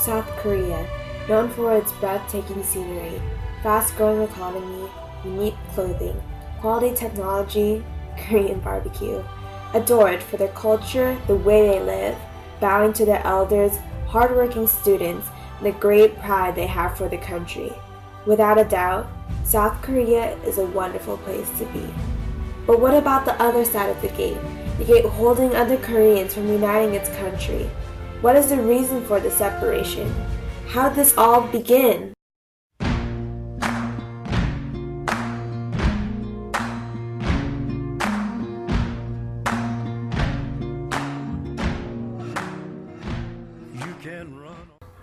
South Korea, known for its breathtaking scenery, fast-growing economy, unique clothing, quality technology, Korean barbecue. Adored for their culture, the way they live, bowing to their elders, hardworking students, and the great pride they have for the country. Without a doubt, South Korea is a wonderful place to be. But what about the other side of the gate? The gate holding other Koreans from uniting its country. What is the reason for the separation? How did this all begin?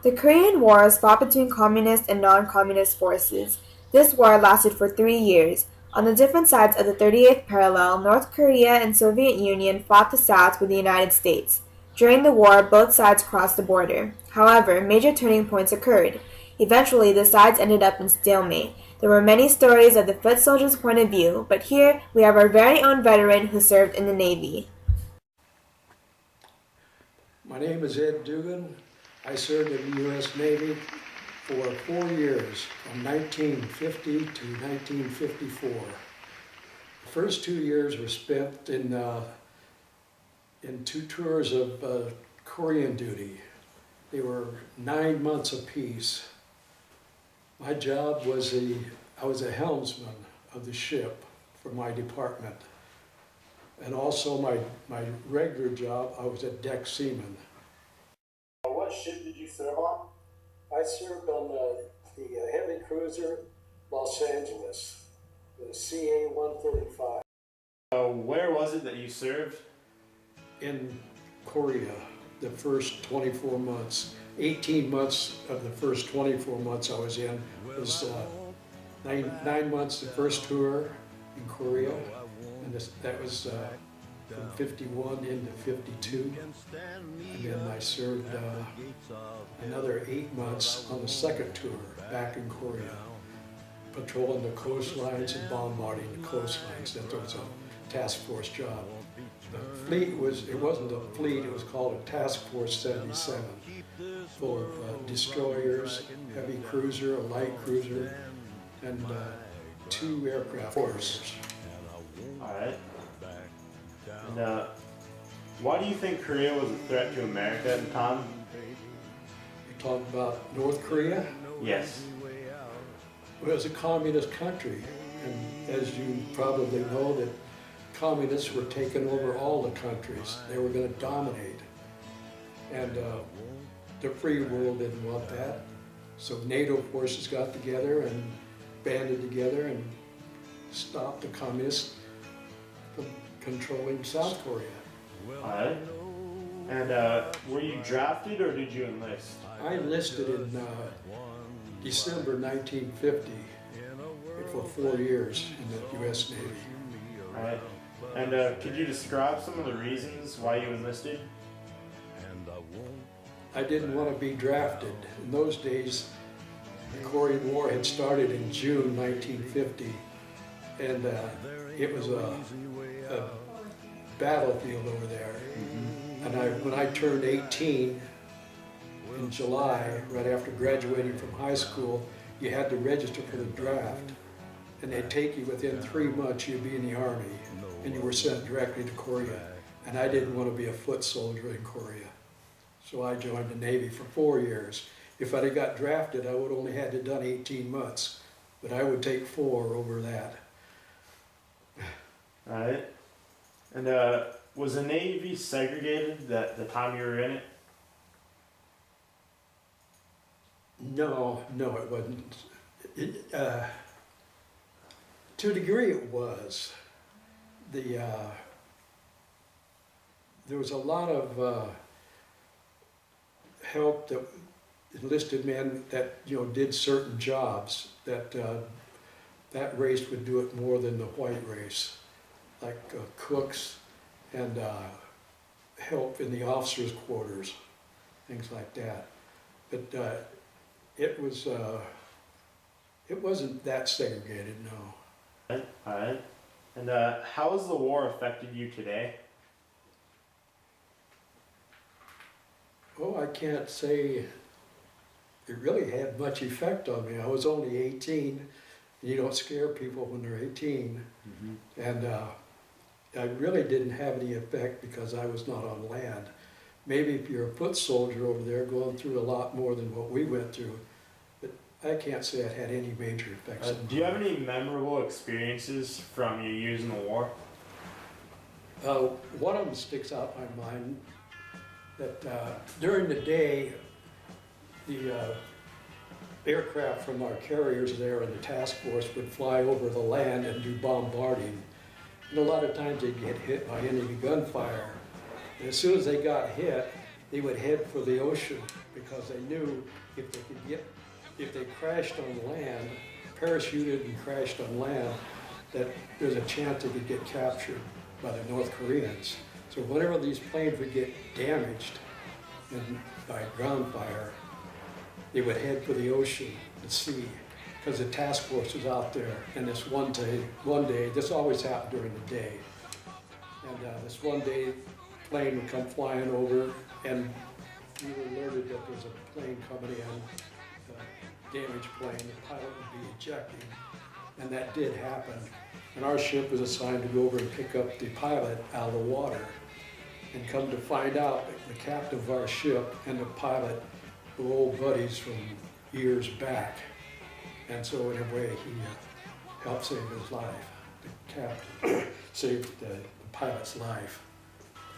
The Korean War was fought between communist and non-communist forces. This war lasted for 3 years. On the different sides of the 38th parallel, North Korea and Soviet Union fought the South with the United States. During the war, both sides crossed the border. However, major turning points occurred. Eventually, the sides ended up in stalemate. There were many stories of the foot soldiers' point of view, but here we have our very own veteran who served in the Navy. My name is Ed Dugan. I served in the U.S. Navy for 4 years, from 1950 to 1954. The first 2 years were spent in 2 tours of Korean duty. They were 9 months apiece. My job was I was a helmsman of the ship for my department. And also my regular job, I was a deck seaman. What ship did you serve on? I served on the heavy cruiser Los Angeles, the CA-135. Where was it that you served? In Korea, the first 24 months. 18 months of the first 24 months I was in was 9 months the first tour in Korea, and that was from 51 into 52, and then I served another 8 months on the second tour back in Korea, patrolling the coastlines and bombarding the coastlines. That was a task force job. The fleet it wasn't a fleet, it was called a Task Force 77, full of destroyers, heavy cruiser, a light cruiser, and 2 aircraft carriers. All right. And why do you think Korea was a threat to America at the time? You're talking about North Korea? Yes. Well, it was a communist country, and as you probably know, that communists were taking over all the countries. They were going to dominate, and the free world didn't want that. So NATO forces got together and banded together and stopped the communists from controlling South Korea. All right. And were you drafted or did you enlist? I enlisted in December 1950 for 4 years in the U.S. Navy. All right. And could you describe some of the reasons why you enlisted? I didn't want to be drafted. In those days, the Korean War had started in June 1950, and it was a battlefield over there. And when I turned 18 in July, right after graduating from high school, you had to register for the draft. And they'd take you within 3 months, you'd be in the Army, and you were sent directly to Korea. And I didn't want to be a foot soldier in Korea. So I joined the Navy for 4 years. If I'd have got drafted, I would only had to done 18 months, but I would take 4 over that. All right. And was the Navy segregated the time you were in it? No, it wasn't. To a degree it was. There was a lot of help that enlisted men that did certain jobs that race would do it more than the white race, like cooks and help in the officers' quarters, things like that. But it wasn't that segregated, no. All right. And how has the war affected you today? Oh, I can't say it really had much effect on me. I was only 18. You don't scare people when they're 18. And I really didn't have any effect because I was not on land. Maybe if you're a foot soldier over there going through a lot more than what we went through, but I can't say it had any major effects. Do you have any memorable experiences from your years in the war? One of them sticks out in my mind, that during the day, the aircraft from our carriers there and the task force would fly over the land and do bombarding. And a lot of times they'd get hit by enemy gunfire. And as soon as they got hit, they would head for the ocean because they knew if they crashed on land, parachuted and crashed on land, that there's a chance they could get captured by the North Koreans. So whenever these planes would get damaged by ground fire, they would head for the ocean, the sea, because the task force was out there. And this one day, this always happened during the day, and this one day, plane would come flying over, and we were alerted that there's a plane coming in, a damaged plane, the pilot would be ejecting, and that did happen. And our ship was assigned to go over and pick up the pilot out of the water. And come to find out that the captain of our ship and the pilot were old buddies from years back. And so in a way, he helped save his life. The captain saved the pilot's life.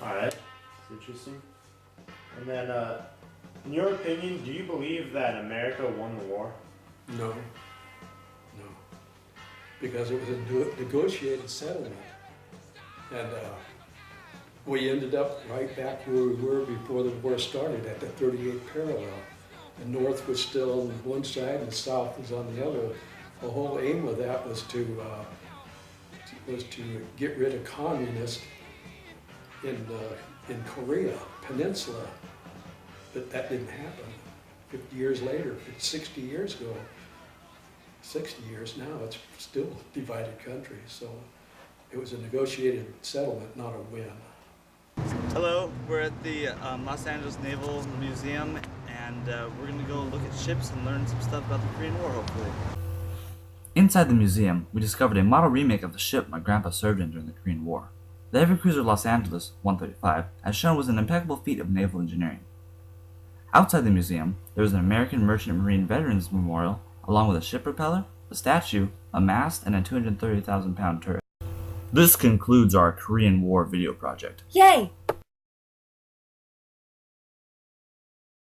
All right, that's interesting. And then, in your opinion, do you believe that America won the war? No. Because it was a negotiated settlement. And we ended up right back where we were before the war started, at the 38th parallel. The North was still on one side and the South was on the other. The whole aim of that was to get rid of communists in Korea Peninsula. But that didn't happen. 50 years later, 60 years ago, 60 years now, it's still a divided country. So it was a negotiated settlement, not a win. Hello, we're at the Los Angeles Naval Museum, and we're going to go look at ships and learn some stuff about the Korean War, hopefully. Inside the museum, we discovered a model remake of the ship my grandpa served in during the Korean War. The heavy cruiser Los Angeles 135, as shown, was an impeccable feat of naval engineering. Outside the museum, there is an American Merchant Marine Veterans Memorial, along with a ship propeller, a statue, a mast, and a 230,000-pound turret. This concludes our Korean War video project. Yay!